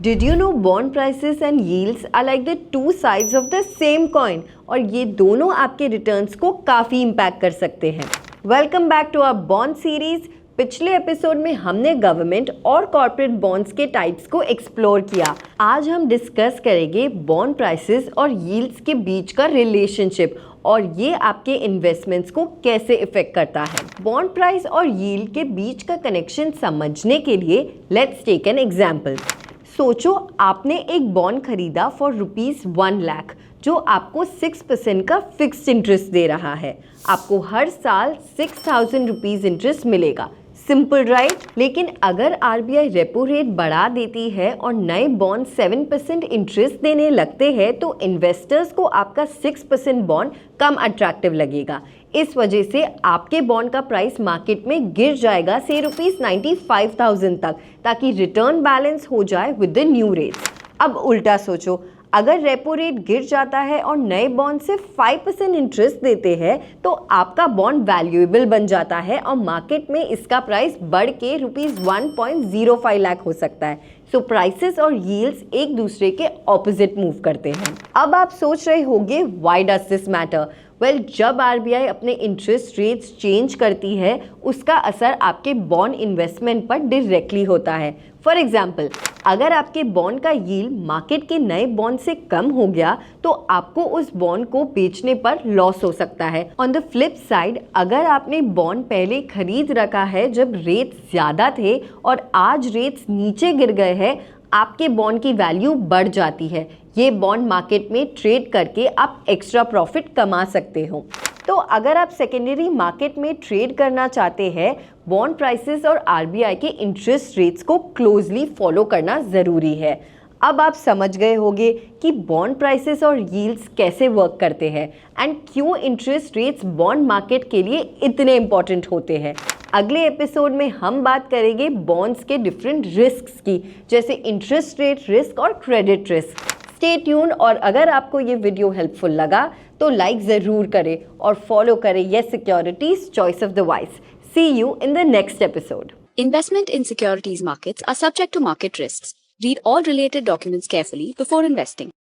Did you know bond prices and yields are like the two sides of the same coin? और ये दोनों आपके returns को काफ़ी इम्पैक्ट कर सकते हैं। Welcome back to our bond series. पिछले एपिसोड में हमने गवर्नमेंट और कॉर्पोरेट बॉन्ड्स के टाइप्स को एक्सप्लोर किया। आज हम डिस्कस करेंगे बॉन्ड प्राइसेस और यील्ड्स के बीच का रिलेशनशिप और ये आपके इन्वेस्टमेंट्स को कैसे इफेक्ट करता है। बॉन्ड प्राइस और यील्ड के बीच का कनेक्शन समझने के लिए लेट्स टेक एन एग्जाम्पल। सोचो आपने एक बॉन्ड खरीदा फॉर ₹1 लाख जो आपको 6% का फिक्स्ड इंटरेस्ट दे रहा है। आपको हर साल 6,000 रुपीज़ इंटरेस्ट मिलेगा। Simple right? लेकिन अगर आरबीआई रेपो रेट बढ़ा देती है और नए बॉन्ड 7% इंटरेस्ट देने लगते हैं तो इन्वेस्टर्स को आपका 6% बॉन्ड कम अट्रैक्टिव लगेगा। इस वजह से आपके बॉन्ड का प्राइस मार्केट में गिर जाएगा से ₹95,000 तक, ताकि रिटर्न बैलेंस हो जाए विद द न्यू रेट्स। अब उल्टा सोचो, अगर रेपो रेट गिर जाता है और नए बॉन्ड से 5% इंटरेस्ट देते हैं तो आपका बॉन्ड वैल्यूएबल बन जाता है और मार्केट में इसका प्राइस बढ़ के ₹1.05 लाख हो सकता है। सो प्राइसेस और यील्ड्स एक दूसरे के ऑपोजिट मूव करते हैं। अब आप सोच रहे होंगे why does this matter? Well, जब आरबीआई अपने इंटरेस्ट रेट्स चेंज करती है उसका असर आपके बॉन्ड इन्वेस्टमेंट पर डायरेक्टली होता है। फॉर एग्जाम्पल, अगर आपके बॉन्ड का यील्ड मार्केट के नए बॉन्ड से कम हो गया तो आपको उस बॉन्ड को बेचने पर लॉस हो सकता है। ऑन द फ्लिप साइड, अगर आपने बॉन्ड पहले खरीद रखा है जब रेट्स ज़्यादा थे और आज रेट्स नीचे गिर गए हैं, आपके बॉन्ड की वैल्यू बढ़ जाती है। ये बॉन्ड मार्केट में ट्रेड करके आप एक्स्ट्रा प्रॉफिट कमा सकते हो। तो अगर आप सेकेंडरी मार्केट में ट्रेड करना चाहते हैं, बॉन्ड प्राइसेस और आरबीआई के इंटरेस्ट रेट्स को क्लोजली फॉलो करना ज़रूरी है। अब आप समझ गए होंगे कि बॉन्ड प्राइसेस और यील्ड्स कैसे वर्क करते हैं एंड क्यों इंटरेस्ट रेट्स बॉन्ड मार्केट के लिए इतने इम्पॉर्टेंट होते हैं। अगले एपिसोड में हम बात करेंगे बॉन्ड्स के डिफरेंट रिस्क्स की, जैसे इंटरेस्ट रेट रिस्क और क्रेडिट रिस्क। स्टे ट्यून, और अगर आपको ये वीडियो हेल्पफुल लगा तो लाइक ज़रूर करें और फॉलो करें yes securities, choice of the vice. See you in the next episode. Investment in securities markets are subject to market risks. Read all related documents carefully before investing.